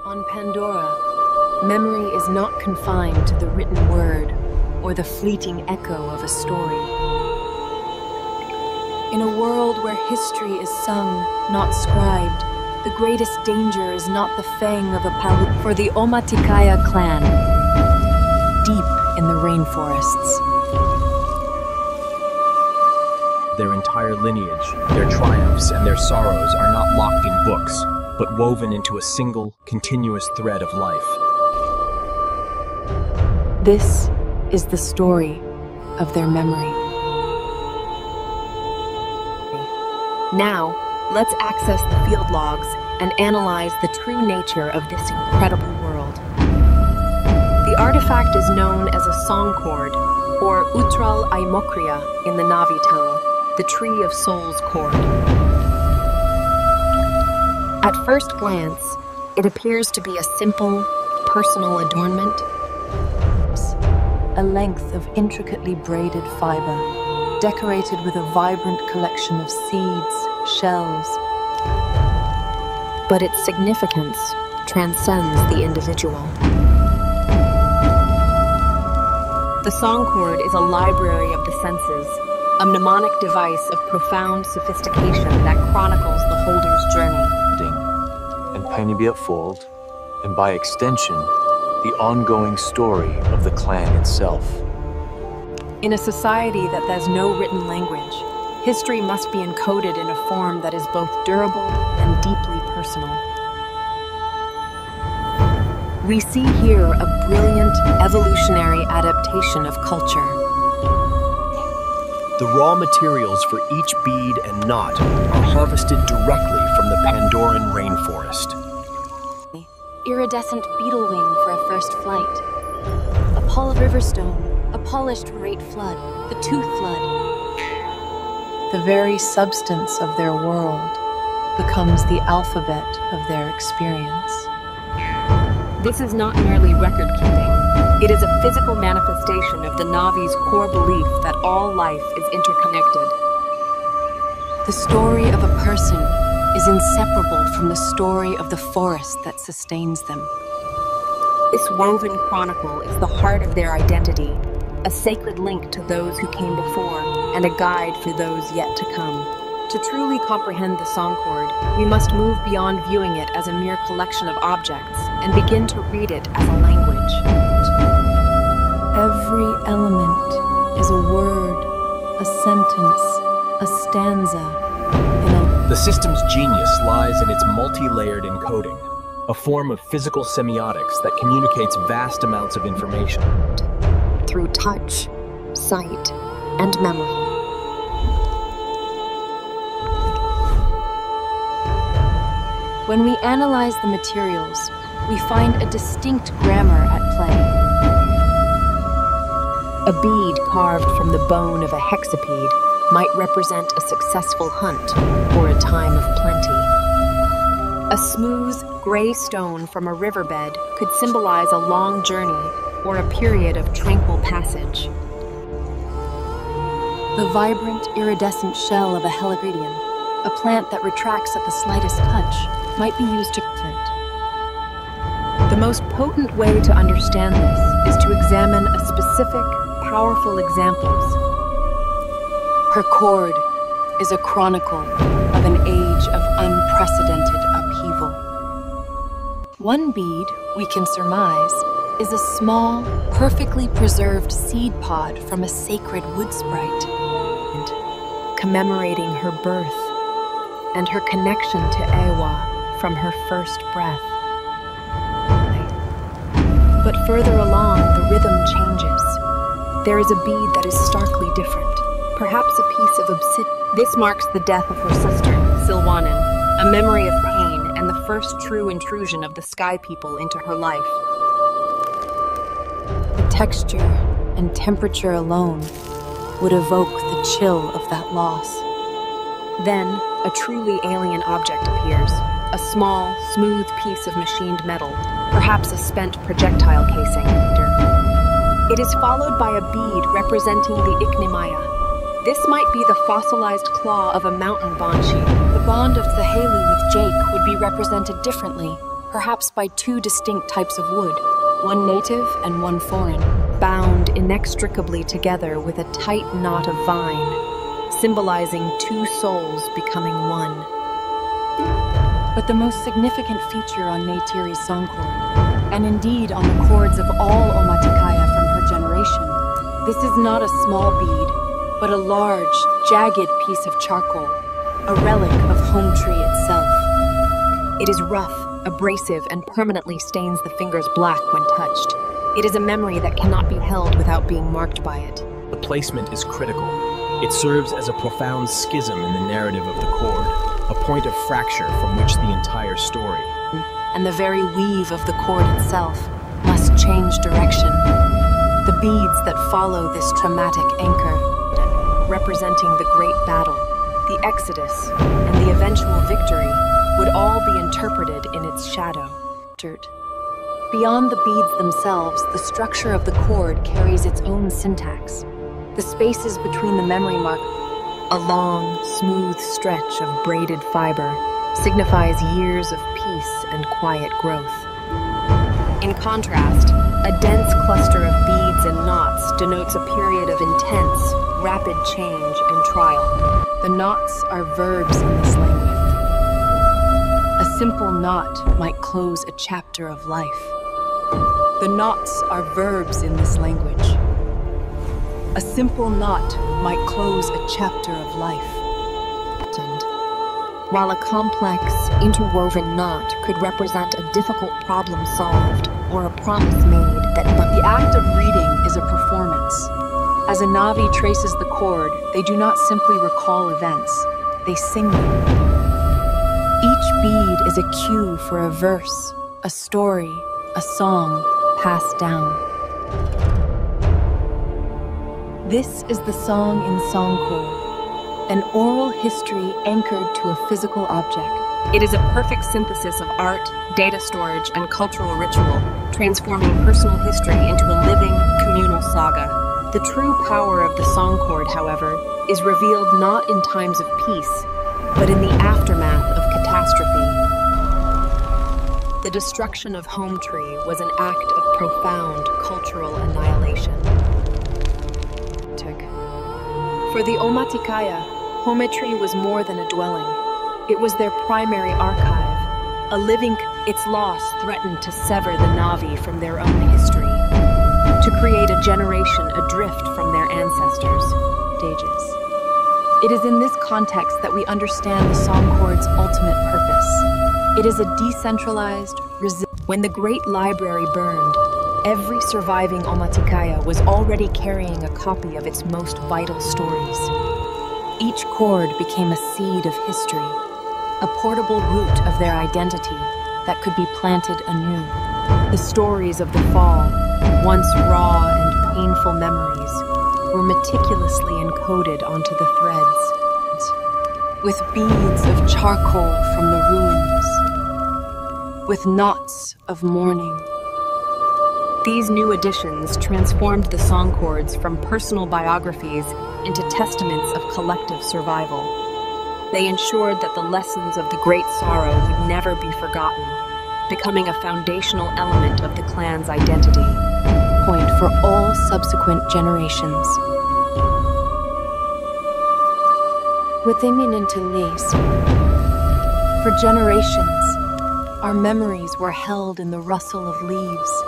On Pandora, memory is not confined to the written word or the fleeting echo of a story. In a world where history is sung, not scribed, the greatest danger is not the fang of a palut for the Omaticaya clan, deep in the rainforests. Their entire lineage, their triumphs, and their sorrows are not locked in books, but woven into a single, continuous thread of life. This is the story of their memory. Now, let's access the field logs and analyze the true nature of this incredible world. The artifact is known as a Songcord, or Utral Aimokria in the Na'vi tongue, the Tree of Souls cord. At first glance, it appears to be a simple, personal adornment. A length of intricately braided fiber, decorated with a vibrant collection of seeds, shells. But its significance transcends the individual. The Songcord is a library of the senses, a mnemonic device of profound sophistication that chronicles the holder's journey. And Fold, and by extension, the ongoing story of the clan itself. In a society that has no written language, history must be encoded in a form that is both durable and deeply personal. We see here a brilliant evolutionary adaptation of culture. The raw materials for each bead and knot are harvested directly from the Pandoran rainforest. Iridescent beetle wing for a first flight. A river stone, a polished great flood, the tooth flood. The very substance of their world becomes the alphabet of their experience. This is not merely record-keeping. It is a physical manifestation of the Na'vi's core belief that all life is interconnected. The story of a person is inseparable from the story of the forest that sustains them. This woven chronicle is the heart of their identity, a sacred link to those who came before, and a guide for those yet to come. To truly comprehend the Songcord, we must move beyond viewing it as a mere collection of objects and begin to read it as a language. Every element is a word, a sentence, a stanza. The system's genius lies in its multi-layered encoding, a form of physical semiotics that communicates vast amounts of information. Through touch, sight, and memory. When we analyze the materials, we find a distinct grammar at play. A bead carved from the bone of a hexapede might represent a successful hunt or a time of plenty. A smooth, gray stone from a riverbed could symbolize a long journey or a period of tranquil passage. The vibrant, iridescent shell of a heligridium, a plant that retracts at the slightest touch, might be used to fit. The most potent way to understand this is to examine a specific, powerful examples. Her cord is a chronicle of an age of unprecedented upheaval. One bead, we can surmise, is a small, perfectly preserved seed pod from a sacred wood sprite, commemorating her birth and her connection to Eywa from her first breath. But further along, the rhythm changes. There is a bead that is starkly different, perhaps a piece of obsidian. This marks the death of her sister, Silwanen, a memory of pain and the first true intrusion of the Sky People into her life. The texture and temperature alone would evoke the chill of that loss. Then, a truly alien object appears, a small, smooth piece of machined metal, perhaps a spent projectile casing. It is followed by a bead representing the Ichneumaya. This might be the fossilized claw of a mountain banshee. The bond of the Haley with Jake would be represented differently, perhaps by two distinct types of wood, one native and one foreign, bound inextricably together with a tight knot of vine, symbolizing two souls becoming one. But the most significant feature on Neytiri's Songcord, and indeed on the cords of all Omaticaya from her generation, this is not a small bead, but a large, jagged piece of charcoal, a relic of home tree itself. It is rough, abrasive, and permanently stains the fingers black when touched. It is a memory that cannot be held without being marked by it. The placement is critical. It serves as a profound schism in the narrative of the cord, a point of fracture from which the entire story. And the very weave of the cord itself must change direction. The beads that follow this traumatic anchor, representing the great battle, the exodus, and the eventual victory, would all be interpreted in its shadow. Beyond the beads themselves, the structure of the cord carries its own syntax. The spaces between the memory mark, a long, smooth stretch of braided fiber, signifies years of peace and quiet growth. In contrast, a dense cluster of beads and knots denotes a period of intense, rapid change and trial. The knots are verbs in this language. A simple knot might close a chapter of life. The knots are verbs in this language. A simple knot might close a chapter of life. While a complex, interwoven knot could represent a difficult problem solved or a promise made but the act of reading is a performance. As a Na'vi traces the cord, they do not simply recall events, they sing them. Each bead is a cue for a verse, a story, a song passed down. This is the song in Songcord, an oral history anchored to a physical object. It is a perfect synthesis of art, data storage, and cultural ritual, transforming personal history into a living, communal saga. The true power of the Songcord, however, is revealed not in times of peace, but in the aftermath of catastrophe. The destruction of Home Tree was an act of profound cultural annihilation. For the Omaticaya, Home Tree was more than a dwelling. It was their primary archive. Its loss threatened to sever the Na'vi from their own history, to create a generation adrift from their ancestors. It is in this context that we understand the Songcord's ultimate purpose. It is a decentralized, when the great library burned, every surviving Omaticaya was already carrying a copy of its most vital stories. Each cord became a seed of history, a portable root of their identity that could be planted anew. The stories of the fall, once raw and painful memories, were meticulously encoded onto the threads, with beads of charcoal from the ruins, with knots of mourning. These new additions transformed the Songcords from personal biographies into testaments of collective survival. They ensured that the lessons of the Great Sorrow would never be forgotten, becoming a foundational element of the clan's identity. Point for all subsequent generations. For generations, our memories were held in the rustle of leaves,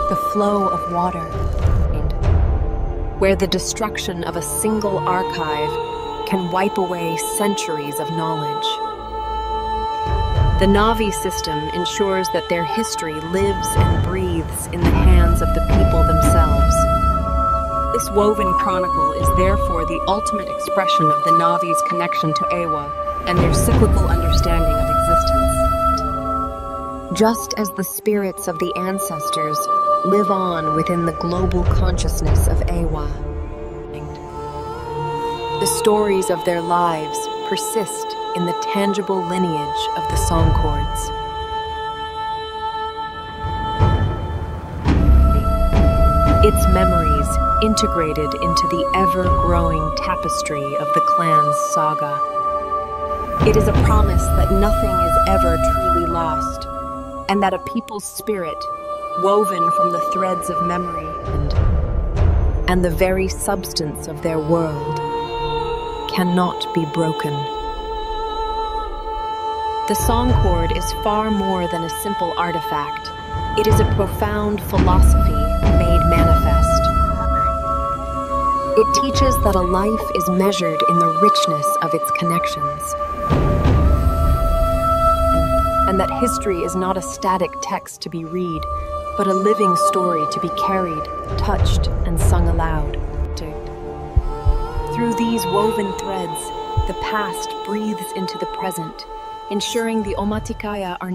the flow of water, where the destruction of a single archive can wipe away centuries of knowledge. The Na'vi system ensures that their history lives and breathes in the hands of the people themselves. This woven chronicle is therefore the ultimate expression of the Na'vi's connection to Eywa and their cyclical understanding of existence. Just as the spirits of the ancestors live on within the global consciousness of Eywa, the stories of their lives persist in the tangible lineage of the Songcords. Its memories integrated into the ever-growing tapestry of the clan's saga. It is a promise that nothing is ever truly lost, and that a people's spirit, woven from the threads of memory and the very substance of their world, cannot be broken. The Songcord is far more than a simple artifact. It is a profound philosophy made manifest. It teaches that a life is measured in the richness of its connections, and that history is not a static text to be read, but a living story to be carried, touched, and sung aloud. Through these woven threads, the past breathes into the present, ensuring the Omaticaya are